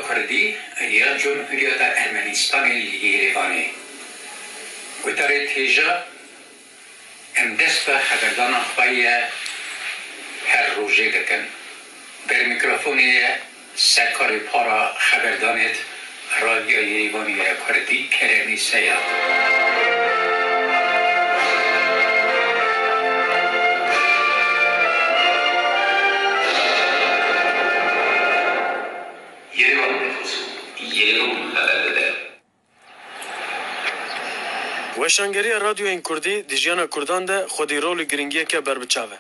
کردی یا جمهوریت ارمنستان لیریوانی گوتره تیجا ام دست به خبردان خواهی هر روزه دکن در میکروفونی سرکاری پارا خبردانت رادیو لیریوانی کردی کرمی سیاد وشانگری رادیو این کردی دیجیانا کردان ده خودی رول گرینگیه که بر بچاوه.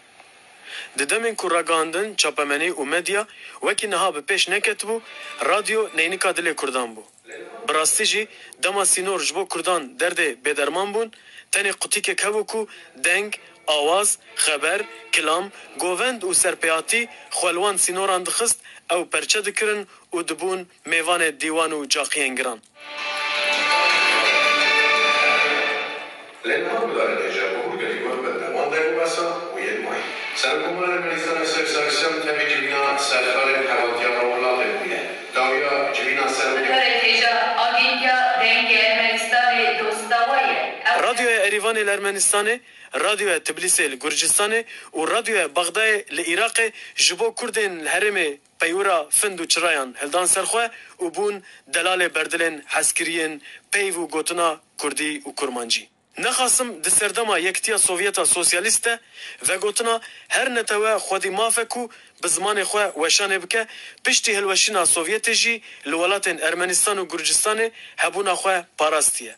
ددمین کراگاندن چاپمنی و مدیا وکی نها به پیش نکت بو رادیو نینیکا دل کردان بو. براستی جی دما سینور جبو کردان درده بدرمان بون تنی قطی که کوکو دنگ آواز خبر کلام گووند و سرپیاتی خلوان سینوران دخست او پرچه دکرن و دبون میوان دیوان و جاقینگران. لأنه بدأ الإجابة قريبا من وانضرب بسا ويدمعي سنقوم بالميزان السكساكسيون تبي جبنا سالفة حوالي أولا غيرية داويا جبنا رادیو اریوان الارمنستان رادیو تبلیس الگرجستان و رادیو بغداد العراق جبو کردن الهرم پیورا فند و چرایان هلدان سرخواه و بون دلال بردلن حسکرین پیو و گوتنا کردی و کرمانجی نخواستم دسردما یکتیا سوویتا سوسیالیسته و گوتنا هر نتوه خودی مافکو بزمان خواه وشانه بکه پشتی هلوشینا سوویت جی لولات ارمنستان و گرجستان هبونا خواه پاراستیه.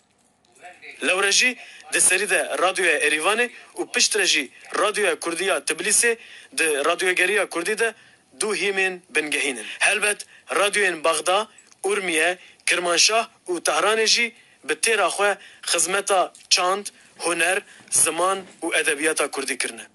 لورجی دسری ده رادیو اریوانه و پشت رجی رادیو کردیا تبلیسه ده رادیوگریا کردی ده دو هیمین بنگهینن. هلبت رادیو بغداد، ارمیه، کرمانشاه و تهران جی به تیرا خواه خدمتا چاند، هنر، زمان و ادبیاتا کردی کرنه.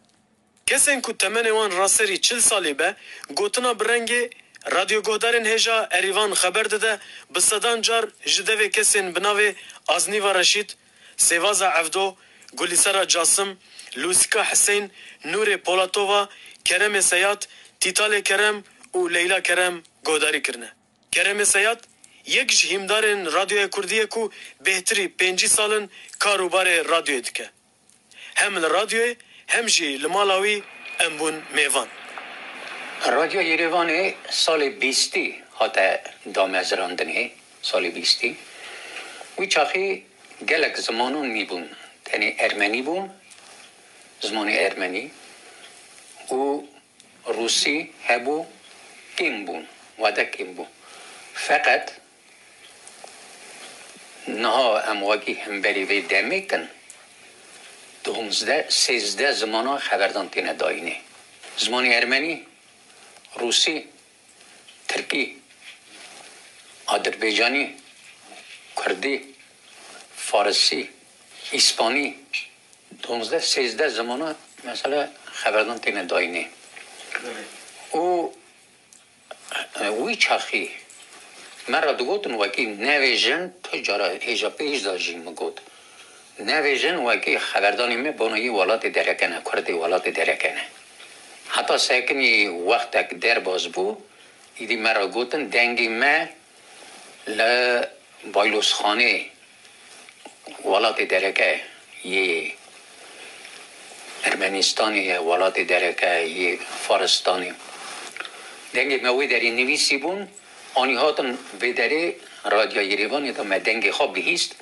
کسین که تمن وان راسری 40 سالی به گوتنا برنگی رادیو گهدارن هجا اریوان خبر داده بصدان جار جدوه کسین بناوه آزنیوا رشید، سیوازا عفدو، گلیسرا جاسم، لوسیکا حسین، نور پولاتووا، کرم سیاد، تیتال کرم و لیلا کرم گهداری کرنه. کرم سیاد یک جهیمدارن رادیو کردیه کو بهتری 5 سالن کاروبار رادیو دکه. هم رادیو هم جی لمالاوی امبون میوان. رادیو یریوان سال 20 هاته دام از راندنه سال 20 وی چاخی گلک زمانون میبون تنی ارمنی بون زمان ارمنی و روسی هبو کم بون وده کم بون فقط نها امواگی هم بری وی دمی کن 12-13 زمان خبردان تینه داینه زمان ارمنی روسی ترکی آذربایجانی کردی فارسی اسپانی 12-13 زمان مثلا خبردان تینه داینه او وی چاخی مرا دوگوتن وکی نویجن تجارا هیجا پیش داجین مگوت نویجن وکی خبردانی می بانوی ولات درکنه کردی ولات درکنه حتی سکنی وقت اک در باز بو ایدی مرا گوتن دنگی ما بایلوس خانه ولات درکه یه ارمنستانی ولات درکه یه فارستانی دنگی موی داری نویسی بون آنی هاتن بداره رادیو یریوانی تا ما دنگی خواب بهیست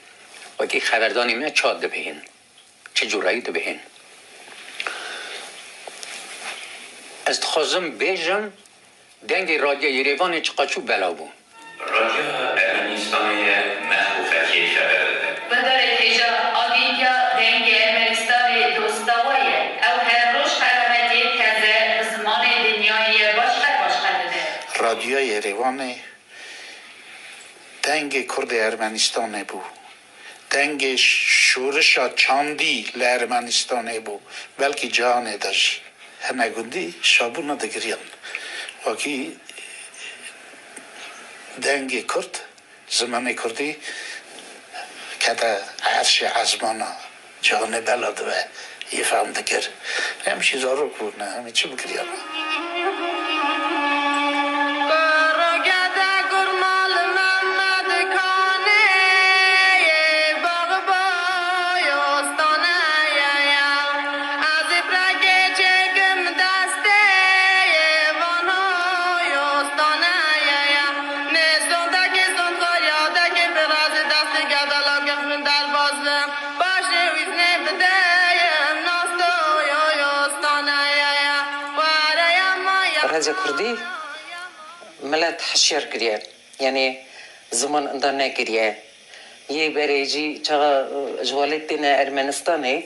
و که خبردانی ما چاد ده بهین چه جورایی ده بهین از خازم بیجم دنگی رادیو یریوانی چقاچو بلا بون رادیو ارمنستانی محبوبتی خبر بداره تیجا آدینگا دنگی ارمنستانی دوستاویه او هر روش حرمتی کزه زمان دنیای باشقه ده رادیو یریوانی دنگ کرد ارمنستان بو دنگ شورش چاندی لارمنستان بو بلکه جهان داشت همه گندی شابون دگریان وکی دنگ کرد زمان کردی کده عرش عزمانا جهان بلد و یه فهم دگر هم چیزا رو کنه همه چی بگریان رادیو کردی ملت حشیر کریه یعنی زمان اندانه کریه یه بریجی چقا جوالت دین ارمنستانه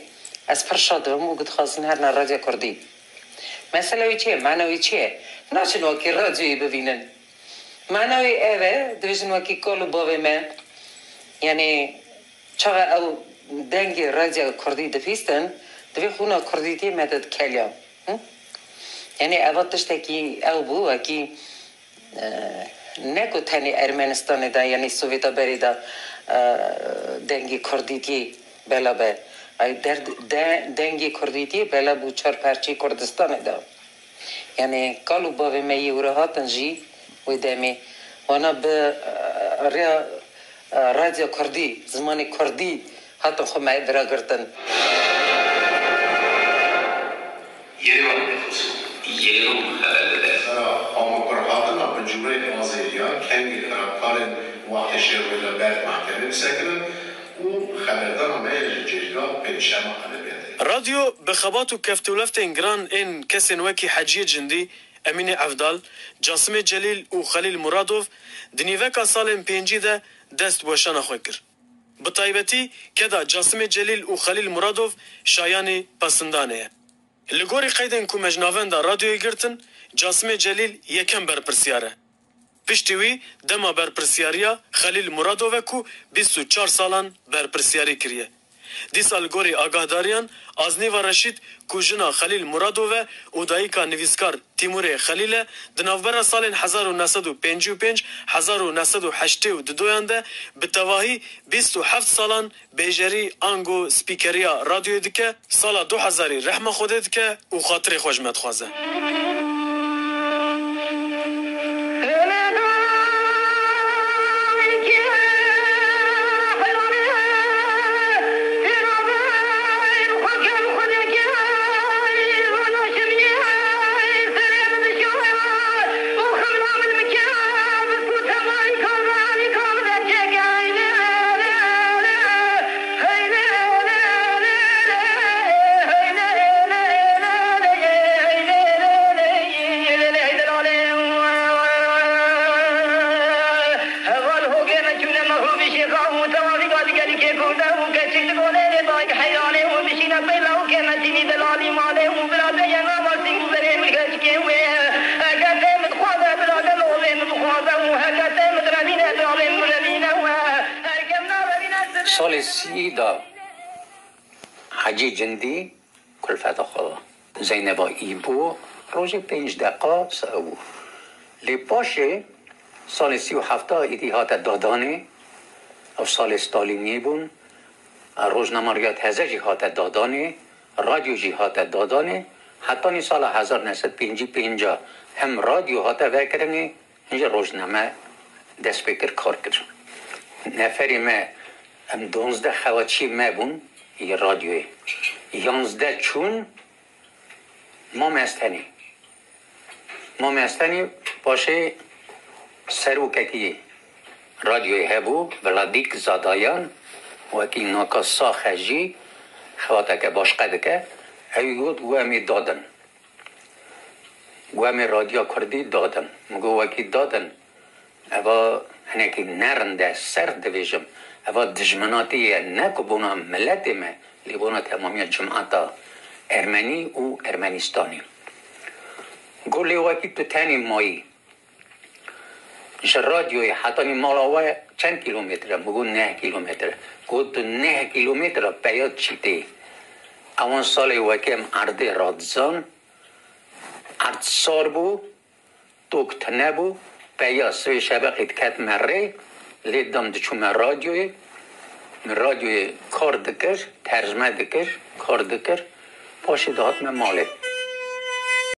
از پرشادم و قد خواستن هر رادیو کردی مسئله چیه؟ معنوی چیه؟ ناشن واکی رادیوی ببینن معنوی اوه دویشن واکی کلو باوی من یعنی چقا او دنگی رادیو کردی دفیستن دوی خونا کردی تی مدد کلیم یعنی اواتش تاکی او بو اکی نکو تنی ارمنستان دا یعنی سوویتا بری دا دنگی کردی تی بلا به در دنگی کردی تی بلا بو چار پرچی کردستان دا یعنی کالو باوی می او هاتن جی و دمی وانا به رادیو کردی زمان کردی هاتن خو مای درا گرتن Yerevan nüfusu 20 خبرده. آموزش هاتن به جمهوری آذربایجان کنگی کارن وقت شروع برد محکمه سکنن و خبردار میل جرگا پیشما خبره. رادیو بخبات و کفت و لفت انگران این کسی نوکی حجی جندی امین عفدال جاسم جلیل و خلیل مرادوف دنیوکا سال پینجی ده دست بوشان خواه کر بطایبتی که دا جاسم جلیل و خلیل مرادوف شایانی پسندانه لگوری قیدن که مجناون دا رادیوی گرتن جاسم جلیل یکم برپرسیاره پشتیوی دما برپرسیاریا خلیل مرادوف کو 24 سالان برپرسیاری کریه دی سال گوری آگاهداریان آزنی و رشید کوژنا خلیل مرادوف و دایکا نویسکار تیمور خلیل دنوبر سال 1955 1982 ده به تواهی 27 سالان بیجری آنگو سپیکریا رادیو دکه سال 2000 رحمه خوده دکه و خاطر خوشمت خوازه سال سی دا حجی جندی کلفت خدا زینبا ایبو روز 5 دقیقه ساو لی پاشه سال 37 اتحاد دادانه او سال استالینی بون روزنامه‌ریات هزه جهات دادانه رادیو جهات دادانه حتی نی سال 1955 هم رادیو هات وکرنه اینجا روزنامه دست بکر کار کرد نفری ما ام 12 خواچی ما بون یه رادیوی 11 چون ما مستنی باشه سروکتی رادیوی هبو ولادیک زادایان وکی ناکا ساخجی خواتا که باشقه که ایود گوهمی دادن گوهمی رادیو کردی دادن مگو وکی دادن اوا هنکی نرنده سر دویجم اوا دجمناتی نکو بونا ملت ما لیبونا تمامی جماعتا ارمنی و ارمنستانی گولی وکی تو تانی مایی رادیوی حتی مالاوه چند کیلومتره مگو 9 کیلومتره گو تو 9 کیلومتره پیاد چیتی اون سال وکیم عرض رادزان عرض سار بو دوکت نبو پیاد سوی شبقیت کت مره لیدم دچوم رادیوی کار دکر ترجمه دکر کار دکر پاشی دهات من ماله